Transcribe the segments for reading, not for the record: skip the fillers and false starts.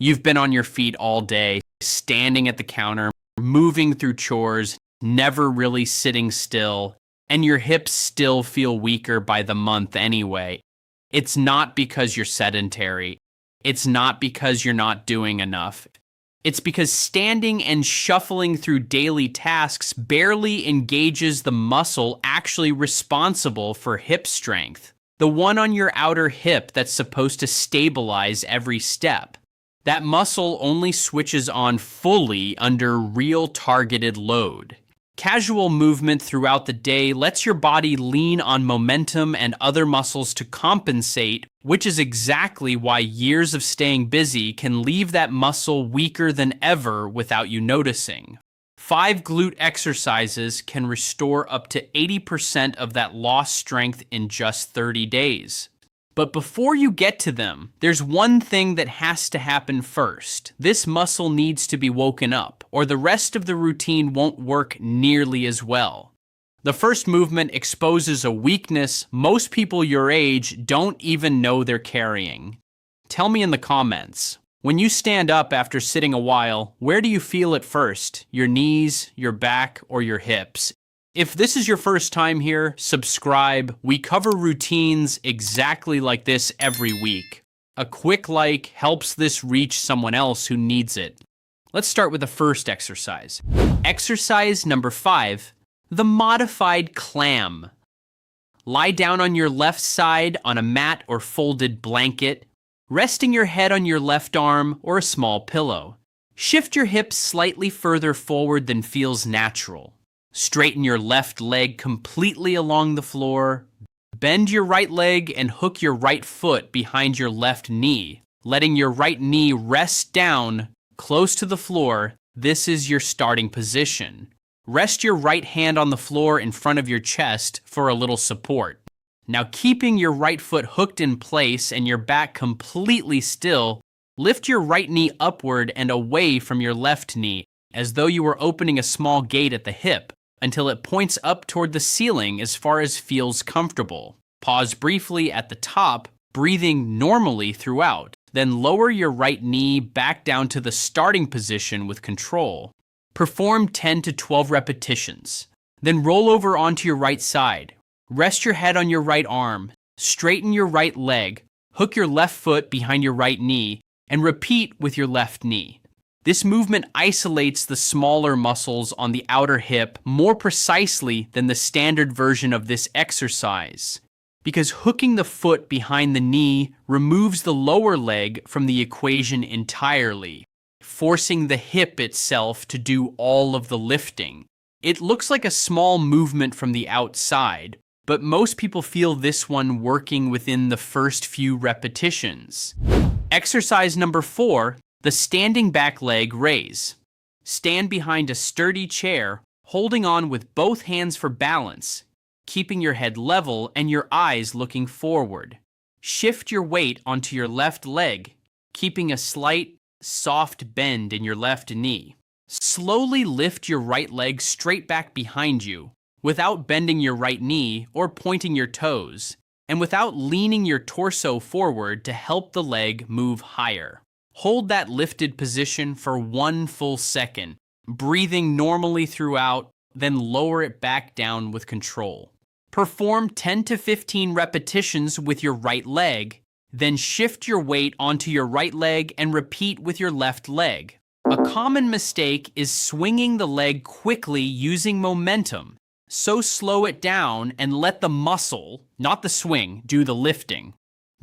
You've been on your feet all day, standing at the counter, moving through chores, never really sitting still, and your hips still feel weaker by the month anyway. It's not because you're sedentary. It's not because you're not doing enough. It's because standing and shuffling through daily tasks barely engages the muscle actually responsible for hip strength, the one on your outer hip that's supposed to stabilize every step. That muscle only switches on fully under real targeted load. Casual movement throughout the day lets your body lean on momentum and other muscles to compensate, which is exactly why years of staying busy can leave that muscle weaker than ever without you noticing. 5 glute exercises can restore up to 80% of that lost strength in just 30 days. But before you get to them, there's one thing that has to happen first. This muscle needs to be woken up, or the rest of the routine won't work nearly as well. The first movement exposes a weakness most people your age don't even know they're carrying. Tell me in the comments, when you stand up after sitting a while, where do you feel it first? Your knees, your back, or your hips? If this is your first time here, subscribe. We cover routines exactly like this every week. A quick like helps this reach someone else who needs it. Let's start with the first exercise. Exercise number 5, the modified clam. Lie down on your left side on a mat or folded blanket, resting your head on your left arm or a small pillow. Shift your hips slightly further forward than feels natural. Straighten your left leg completely along the floor. Bend your right leg and hook your right foot behind your left knee, letting your right knee rest down close to the floor. This is your starting position. Rest your right hand on the floor in front of your chest for a little support. Now, keeping your right foot hooked in place and your back completely still, lift your right knee upward and away from your left knee, as though you were opening a small gate at the hip, until it points up toward the ceiling as far as feels comfortable. Pause briefly at the top, breathing normally throughout. Then lower your right knee back down to the starting position with control. Perform 10 to 12 repetitions. Then roll over onto your right side. Rest your head on your right arm. Straighten your right leg. Hook your left foot behind your right knee, and repeat with your left knee. This movement isolates the smaller muscles on the outer hip more precisely than the standard version of this exercise, because hooking the foot behind the knee removes the lower leg from the equation entirely, forcing the hip itself to do all of the lifting. It looks like a small movement from the outside, but most people feel this one working within the first few repetitions. Exercise number 4, the standing back leg raise. Stand behind a sturdy chair, holding on with both hands for balance, keeping your head level and your eyes looking forward. Shift your weight onto your left leg, keeping a slight, soft bend in your left knee. Slowly lift your right leg straight back behind you, without bending your right knee or pointing your toes, and without leaning your torso forward to help the leg move higher. Hold that lifted position for 1 full second, breathing normally throughout, then lower it back down with control. Perform 10 to 15 repetitions with your right leg, then shift your weight onto your right leg and repeat with your left leg. A common mistake is swinging the leg quickly using momentum, so slow it down and let the muscle, not the swing, do the lifting.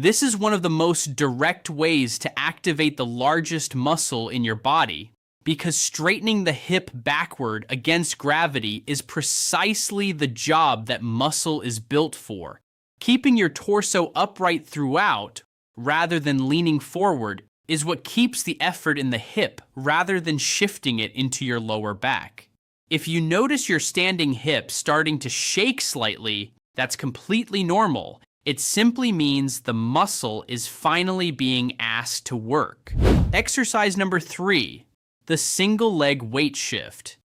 This is one of the most direct ways to activate the largest muscle in your body, because straightening the hip backward against gravity is precisely the job that muscle is built for. Keeping your torso upright throughout, rather than leaning forward, is what keeps the effort in the hip rather than shifting it into your lower back. If you notice your standing hip starting to shake slightly, that's completely normal. It simply means the muscle is finally being asked to work. Exercise number 3, the single leg weight shift.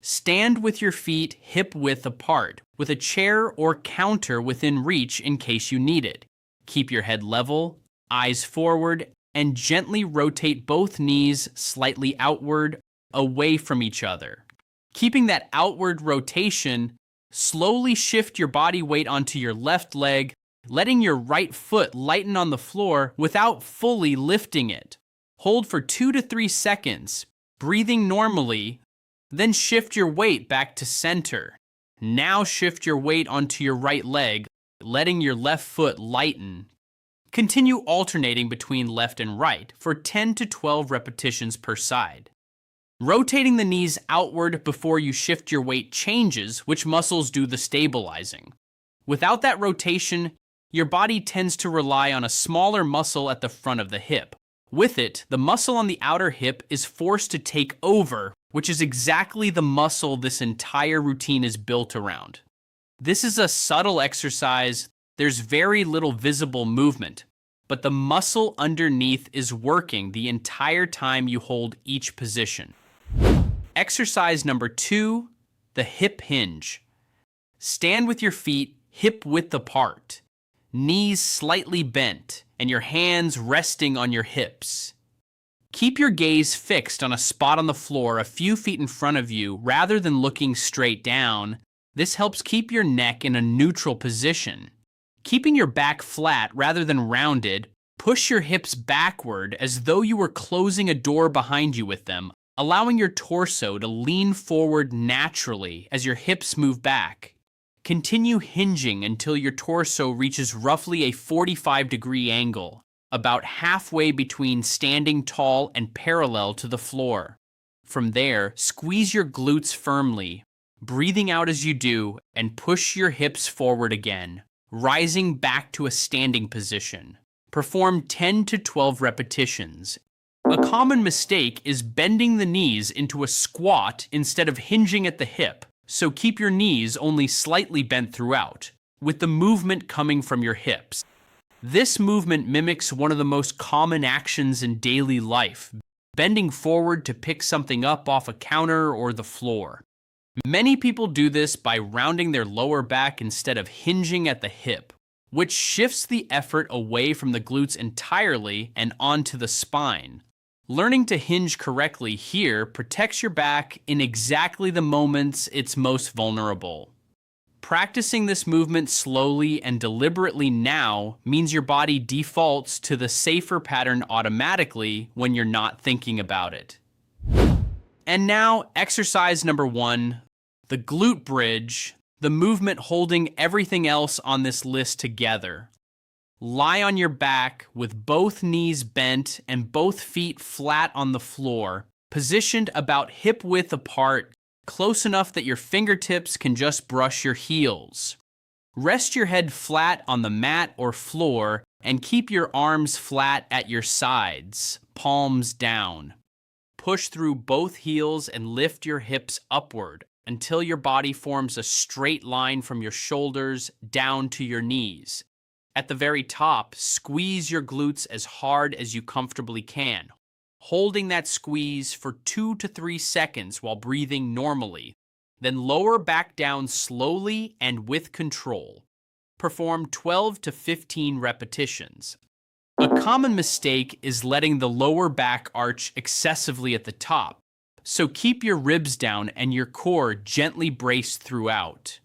Stand with your feet hip width apart, with a chair or counter within reach in case you need it. Keep your head level, eyes forward, and gently rotate both knees slightly outward, away from each other. Keeping that outward rotation, slowly shift your body weight onto your left leg, letting your right foot lighten on the floor without fully lifting it. Hold for 2 to 3 seconds, breathing normally, then shift your weight back to center. Now shift your weight onto your right leg, letting your left foot lighten. Continue alternating between left and right for 10 to 12 repetitions per side. Rotating the knees outward before you shift your weight changes which muscles do the stabilizing. Without that rotation, your body tends to rely on a smaller muscle at the front of the hip. With it, the muscle on the outer hip is forced to take over, which is exactly the muscle this entire routine is built around. This is a subtle exercise. There's very little visible movement, but the muscle underneath is working the entire time you hold each position. Exercise number 2, the hip hinge. Stand with your feet hip width apart, knees slightly bent, and your hands resting on your hips. Keep your gaze fixed on a spot on the floor a few feet in front of you rather than looking straight down. This helps keep your neck in a neutral position. Keeping your back flat rather than rounded, push your hips backward as though you were closing a door behind you with them, allowing your torso to lean forward naturally as your hips move back. Continue hinging until your torso reaches roughly a 45-degree angle, about halfway between standing tall and parallel to the floor. From there, squeeze your glutes firmly, breathing out as you do, and push your hips forward again, rising back to a standing position. Perform 10 to 12 repetitions. A common mistake is bending the knees into a squat instead of hinging at the hip, so keep your knees only slightly bent throughout, with the movement coming from your hips. This movement mimics one of the most common actions in daily life, bending forward to pick something up off a counter or the floor. Many people do this by rounding their lower back instead of hinging at the hip, which shifts the effort away from the glutes entirely and onto the spine. Learning to hinge correctly here protects your back in exactly the moments it's most vulnerable. Practicing this movement slowly and deliberately now means your body defaults to the safer pattern automatically when you're not thinking about it. And now, exercise number 1, the glute bridge, the movement holding everything else on this list together. Lie on your back with both knees bent and both feet flat on the floor, positioned about hip width apart, close enough that your fingertips can just brush your heels. Rest your head flat on the mat or floor and keep your arms flat at your sides, palms down. Push through both heels and lift your hips upward until your body forms a straight line from your shoulders down to your knees. At the very top, squeeze your glutes as hard as you comfortably can, holding that squeeze for 2 to 3 seconds while breathing normally. Then lower back down slowly and with control. Perform 12 to 15 repetitions. A common mistake is letting the lower back arch excessively at the top, so keep your ribs down and your core gently braced throughout.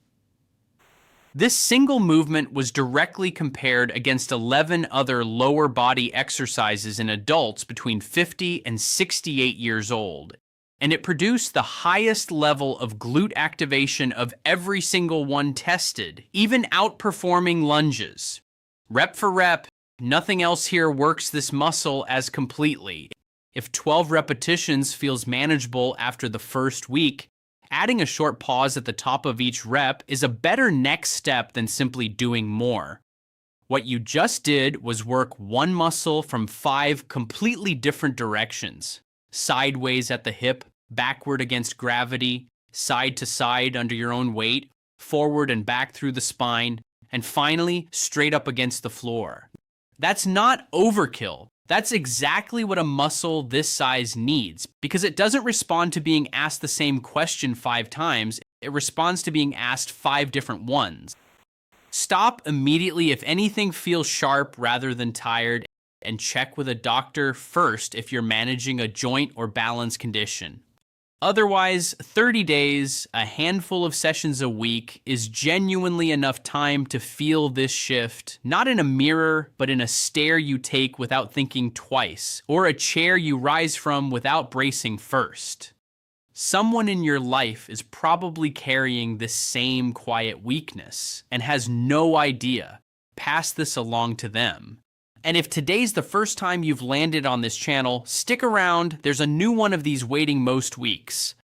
This single movement was directly compared against 11 other lower body exercises in adults between 50 and 68 years old, and it produced the highest level of glute activation of every single one tested, even outperforming lunges. Rep for rep, nothing else here works this muscle as completely. If 12 repetitions feels manageable after the first week, adding a short pause at the top of each rep is a better next step than simply doing more. What you just did was work one muscle from 5 completely different directions. Sideways at the hip, backward against gravity, side to side under your own weight, forward and back through the spine, and finally straight up against the floor. That's not overkill. That's exactly what a muscle this size needs, because it doesn't respond to being asked the same question 5 times, it responds to being asked 5 different ones. Stop immediately if anything feels sharp rather than tired, and check with a doctor first if you're managing a joint or balance condition. Otherwise, 30 days, a handful of sessions a week, is genuinely enough time to feel this shift, not in a mirror, but in a stair you take without thinking twice, or a chair you rise from without bracing first. Someone in your life is probably carrying this same quiet weakness and has no idea. Pass this along to them. And if today's the first time you've landed on this channel, stick around. There's a new one of these waiting most weeks.